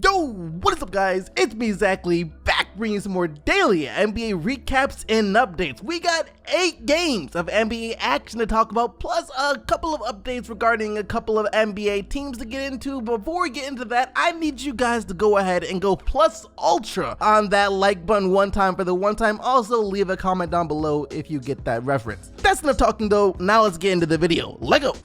Yo, what is up guys? It's me, Lee, back bringing some more daily NBA recaps and updates. We got 8 games of NBA action to talk about, plus a couple of updates regarding a couple of NBA teams to get into. Before we get into that, I need you guys to go ahead and go plus ultra on that like button one time for the one time. Also, leave a comment down below if you get that reference. That's enough talking though, now let's get into the video. Let's go!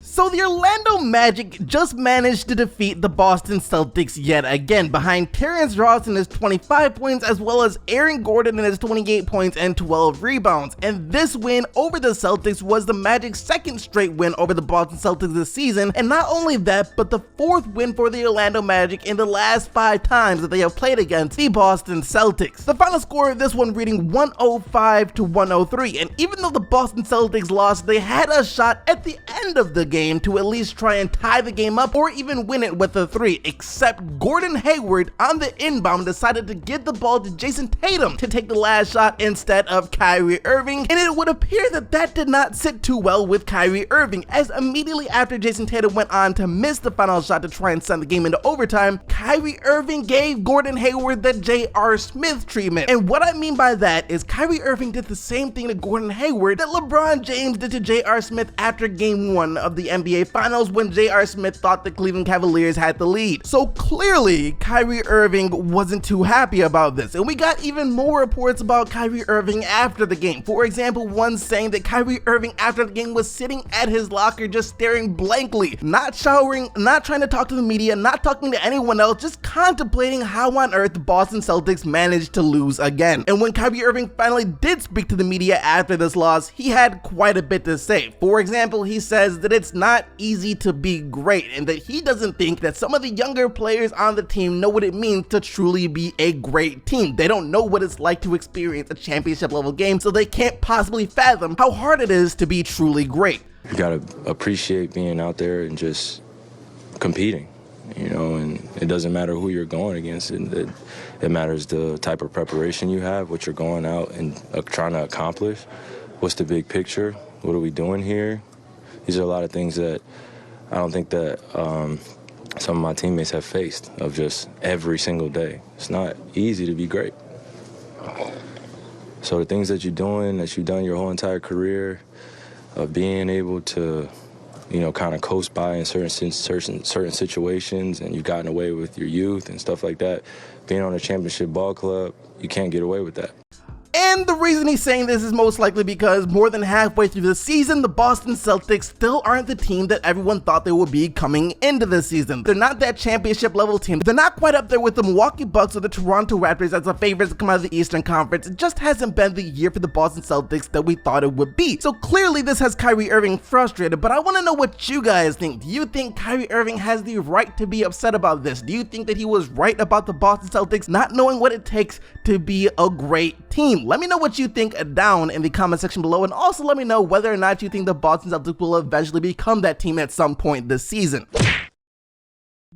So the Orlando Magic just managed to defeat the Boston Celtics yet again, behind Terrence Ross in his 25 points as well as Aaron Gordon in his 28 points and 12 rebounds. And this win over the Celtics was the Magic's second straight win over the Boston Celtics this season, and not only that, but the 4th win for the Orlando Magic in the last 5 times that they have played against the Boston Celtics. The final score of this one reading 105 to 103, and even though the Boston Celtics lost, they had a shot at the end of the game to at least try and tie the game up or even win it with a 3, except Gordon Hayward on the inbound decided to give the ball to Jason Tatum to take the last shot instead of Kyrie Irving, and it would appear that that did not sit too well with Kyrie Irving, as immediately after Jason Tatum went on to miss the final shot to try and send the game into overtime, Kyrie Irving gave Gordon Hayward the J.R. Smith treatment. And what I mean by that is Kyrie Irving did the same thing to Gordon Hayward that LeBron James did to J.R. Smith after game 1 of the NBA Finals when J.R. Smith thought the Cleveland Cavaliers had the lead. So clearly, Kyrie Irving wasn't too happy about this, and we got even more reports about Kyrie Irving after the game. For example, one saying that Kyrie Irving after the game was sitting at his locker just staring blankly, not showering, not trying to talk to the media, not talking to anyone else, just contemplating how on earth the Boston Celtics managed to lose again. And when Kyrie Irving finally did speak to the media after this loss, he had quite a bit to say. For example, he says that it's not easy to be great, and that he doesn't think that some of the younger players on the team know what it means to truly be a great team. They don't know what it's like to experience a championship level game, so they can't possibly fathom how hard it is to be truly great. You gotta appreciate being out there and just competing, you know, and it doesn't matter who you're going against. It matters the type of preparation you have, what you're going out and trying to accomplish. What's the big picture? What are we doing here? These are a lot of things that I don't think that some of my teammates have faced, of just every single day. It's not easy to be great. So the things that you're doing, that you've done your whole entire career, of being able to, you know, kind of coast by in certain situations, and you've gotten away with your youth and stuff like that, being on a championship ball club, you can't get away with that. And the reason he's saying this is most likely because more than halfway through the season, the Boston Celtics still aren't the team that everyone thought they would be coming into the season. They're not that championship level team. They're not quite up there with the Milwaukee Bucks or the Toronto Raptors as the favorites to come out of the Eastern Conference. It just hasn't been the year for the Boston Celtics that we thought it would be. So clearly this has Kyrie Irving frustrated, but I want to know what you guys think. Do you think Kyrie Irving has the right to be upset about this? Do you think that he was right about the Boston Celtics not knowing what it takes to be a great team? Let me know what you think down in the comment section below, and also let me know whether or not you think the Boston Celtics will eventually become that team at some point this season.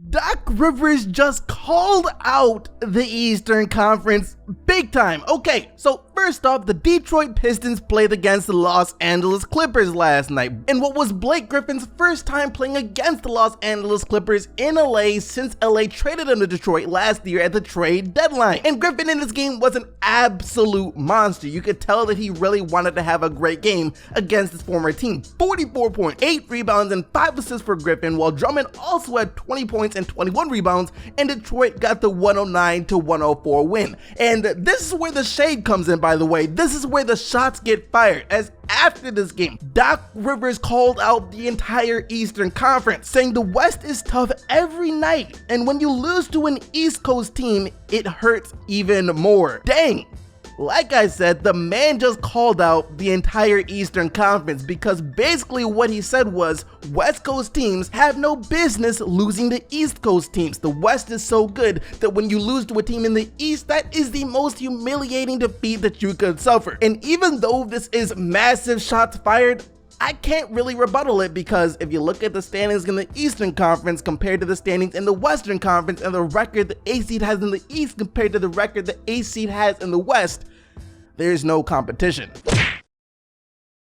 Doc Rivers just called out the Eastern Conference big time. Okay, so first off, the Detroit Pistons played against the Los Angeles Clippers last night, and what was Blake Griffin's first time playing against the Los Angeles Clippers in LA since LA traded him to Detroit last year at the trade deadline. And Griffin in this game was an absolute monster. You could tell that he really wanted to have a great game against his former team. 44 points, 8 rebounds, and 5 assists for Griffin, while Drummond also had 20 points and 21 rebounds, and Detroit got the 109 to 104 win. And this is where the shade comes in, by the way. This is where the shots get fired, as after this game, Doc Rivers called out the entire Eastern Conference, saying the West is tough every night, and when you lose to an East Coast team, it hurts even more. Dang! Like I said, the man just called out the entire Eastern Conference, because basically what he said was West Coast teams have no business losing to East Coast teams. The West is so good that when you lose to a team in the East, that is the most humiliating defeat that you could suffer. And even though this is massive shots fired, I can't really rebuttal it, because if you look at the standings in the Eastern Conference compared to the standings in the Western Conference, and the record the A seed has in the East compared to the record the A seed has in the West, there's no competition.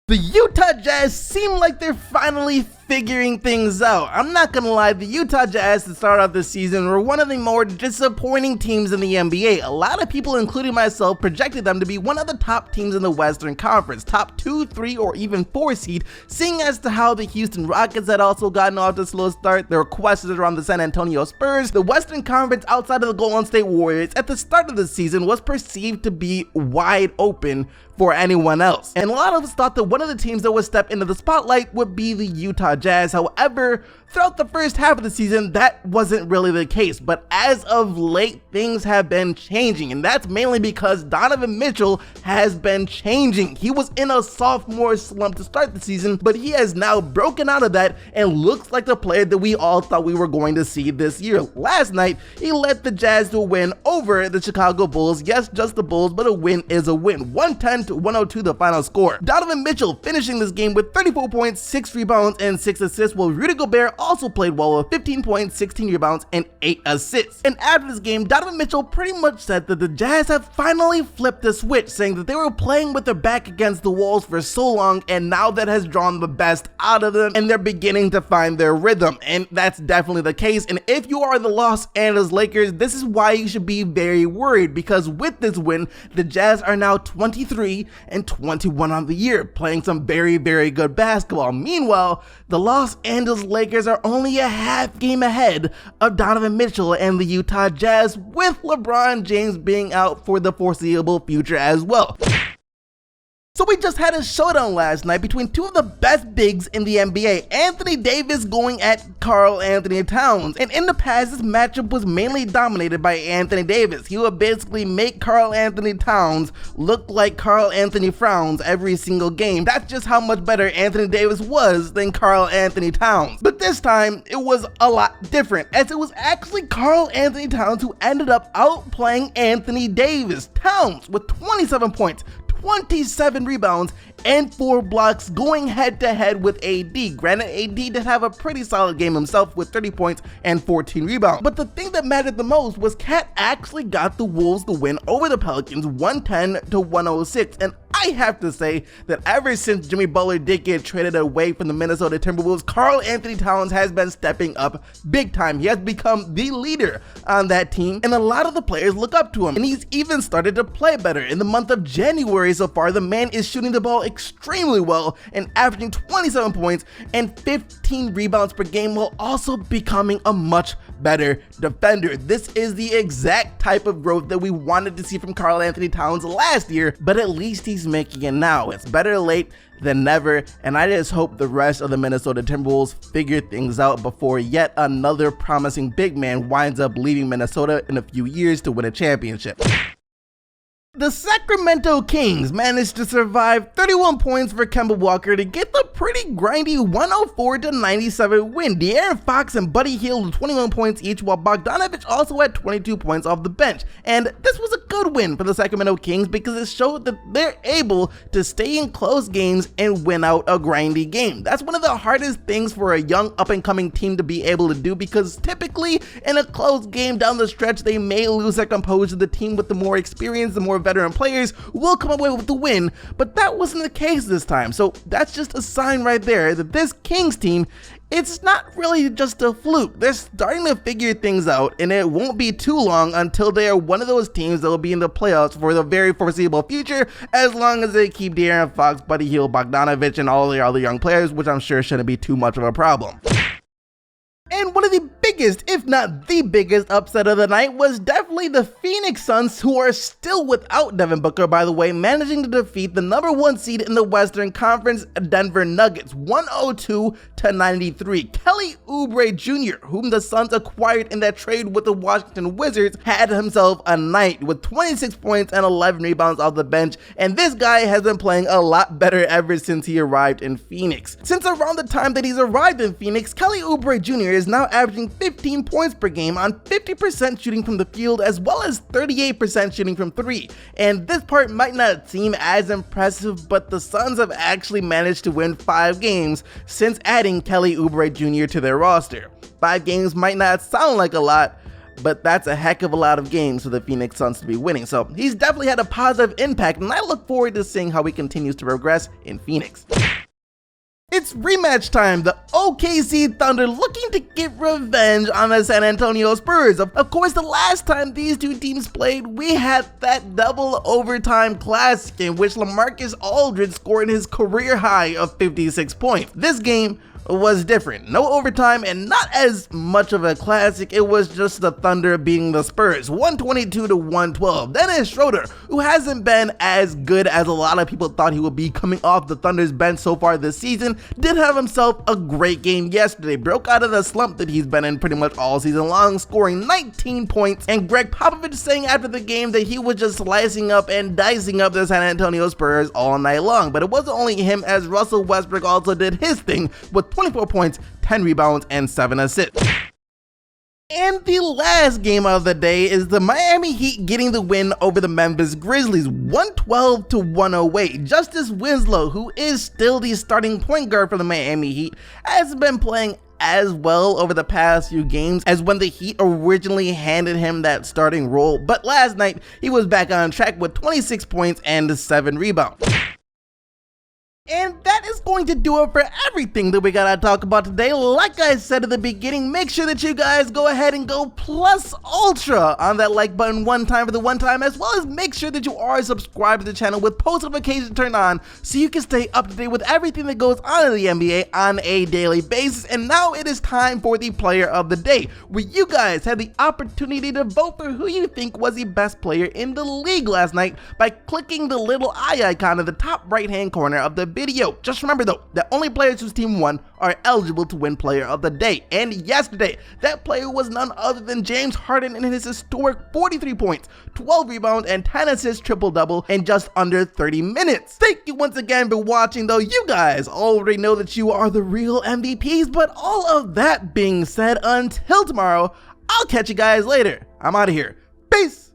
The Utah Jazz seem like they're finally figuring things out. I'm not gonna lie, the Utah Jazz to start off this season were one of the more disappointing teams in the NBA. A lot of people, including myself, projected them to be one of the top teams in the Western Conference, top 2, 3, or even 4 seed, seeing as to how the Houston Rockets had also gotten off to a slow start. There were questions around the San Antonio Spurs. The Western Conference, outside of the Golden State Warriors, at the start of the season was perceived to be wide open for anyone else. And a lot of us thought that one of the teams that would step into the spotlight would be the Utah Jazz. However, throughout the first half of the season, that wasn't really the case. But as of late, things have been changing, and that's mainly because Donovan Mitchell has been changing. He was in a sophomore slump to start the season, but he has now broken out of that and looks like the player that we all thought we were going to see this year. Last night, he led the Jazz to a win over the Chicago Bulls. Yes, just the Bulls, but a win is a win. 110-102 the final score. Donovan Mitchell finishing this game with 34 points, 6 rebounds, and 6 assists, while Rudy Gobert also played well with 15 points, 16 rebounds, and 8 assists. And after this game, Donovan Mitchell pretty much said that the Jazz have finally flipped the switch, saying that they were playing with their back against the walls for so long, and now that has drawn the best out of them, and they're beginning to find their rhythm. And that's definitely the case. And if you are the Los Angeles Lakers, this is why you should be very worried, because with this win, the Jazz are now 23-21 on the year, playing some very, very good basketball. Meanwhile, the Los Angeles Lakers are only a half game ahead of Donovan Mitchell and the Utah Jazz, with LeBron James being out for the foreseeable future as well. So we just had a showdown last night between two of the best bigs in the NBA, Anthony Davis going at Karl Anthony Towns. And in the past, this matchup was mainly dominated by Anthony Davis. He would basically make Karl Anthony Towns look like Karl Anthony frowns every single game. That's just how much better Anthony Davis was than Karl Anthony Towns. But this time, it was a lot different, as it was actually Karl Anthony Towns who ended up outplaying Anthony Davis. Towns with 27 points, 27 rebounds, and 4 blocks, going head to head with AD. Granted, AD did have a pretty solid game himself with 30 points and 14 rebounds. But the thing that mattered the most was Cat actually got the Wolves the win over the Pelicans, 110-106. And I have to say that ever since Jimmy Butler did get traded away from the Minnesota Timberwolves, Karl Anthony Towns has been stepping up big time. He has become the leader on that team, and a lot of the players look up to him. And he's even started to play better. In the month of January so far, the man is shooting the ball extremely well and averaging 27 points and 15 rebounds per game, while also becoming a much better defender. This is the exact type of growth that we wanted to see from Karl Anthony Towns last year, but at least he's making it now. It's better late than never, and I just hope the rest of the Minnesota Timberwolves figure things out before yet another promising big man winds up leaving Minnesota in a few years to win a championship. The Sacramento Kings managed to survive 31 points for Kemba Walker to get the pretty grindy 104-97 win. De'Aaron Fox and Buddy Hield with 21 points each, while Bogdanović also had 22 points off the bench. And this was a good win for the Sacramento Kings because it showed that they're able to stay in close games and win out a grindy game. That's one of the hardest things for a young up-and-coming team to be able to do, because typically in a close game down the stretch, they may lose their composure. The team with the more experience, the more veteran players will come away with the win, but that wasn't the case this time. So that's just a sign right there that this Kings team, it's not really just a fluke. They're starting to figure things out, and it won't be too long until they are one of those teams that will be in the playoffs for the very foreseeable future, as long as they keep De'Aaron Fox, Buddy Hield, Bogdanović, and all the other young players, which I'm sure shouldn't be too much of a problem. And one of the biggest, if not the biggest, upset of the night was definitely the Phoenix Suns, who are still without Devin Booker, by the way, managing to defeat the #1 seed in the Western Conference, Denver Nuggets, 102-93. Kelly Oubre Jr., whom the Suns acquired in that trade with the Washington Wizards, had himself a night with 26 points and 11 rebounds off the bench, and this guy has been playing a lot better ever since he arrived in Phoenix. Since around the time that he's arrived in Phoenix, Kelly Oubre Jr. is now averaging 15 points per game on 50% shooting from the field, as well as 38% shooting from 3. And this part might not seem as impressive, but the Suns have actually managed to win 5 games since adding Kelly Oubre Jr. to their roster. 5 games might not sound like a lot, but that's a heck of a lot of games for the Phoenix Suns to be winning. So he's definitely had a positive impact, and I look forward to seeing how he continues to progress in Phoenix. It's rematch time. The OKC Thunder looking to get revenge on the San Antonio Spurs. Of course, the last time these two teams played, we had that double overtime classic in which LaMarcus Aldridge scored his career high of 56 points. This game was different. No overtime and not as much of a classic. It was just the Thunder beating the Spurs 122 to 112. Dennis Schroeder, who hasn't been as good as a lot of people thought he would be coming off the Thunder's bench so far this season, did have himself a great game yesterday. Broke out of the slump that he's been in pretty much all season long, scoring 19 points. And Greg Popovich saying after the game that he was just slicing up and dicing up the San Antonio Spurs all night long. But it wasn't only him, as Russell Westbrook also did his thing with 24 points, 10 rebounds, and 7 assists. And the last game of the day is the Miami Heat getting the win over the Memphis Grizzlies 112 to 108. Justice Winslow, who is still the starting point guard for the Miami Heat, has been playing as well over the past few games as when the Heat originally handed him that starting role, but last night he was back on track with 26 points and 7 rebounds. And that is going to do it for everything that we gotta talk about today. Like I said at the beginning, make sure that you guys go ahead and go plus ultra on that like button one time for the one time, as well as make sure that you are subscribed to the channel with post notifications turned on so you can stay up to date with everything that goes on in the NBA on a daily basis. And now it is time for the player of the day, where you guys had the opportunity to vote for who you think was the best player in the league last night by clicking the little eye icon in the top right hand corner of the video. Just remember though, that only players whose team won are eligible to win player of the day. And yesterday, that player was none other than James Harden in his historic 43 points, 12 rebounds, and 10 assists triple-double in just under 30 minutes. Thank you once again for watching though. You guys already know that you are the real MVPs, but all of that being said, until tomorrow, I'll catch you guys later. I'm out of here. Peace!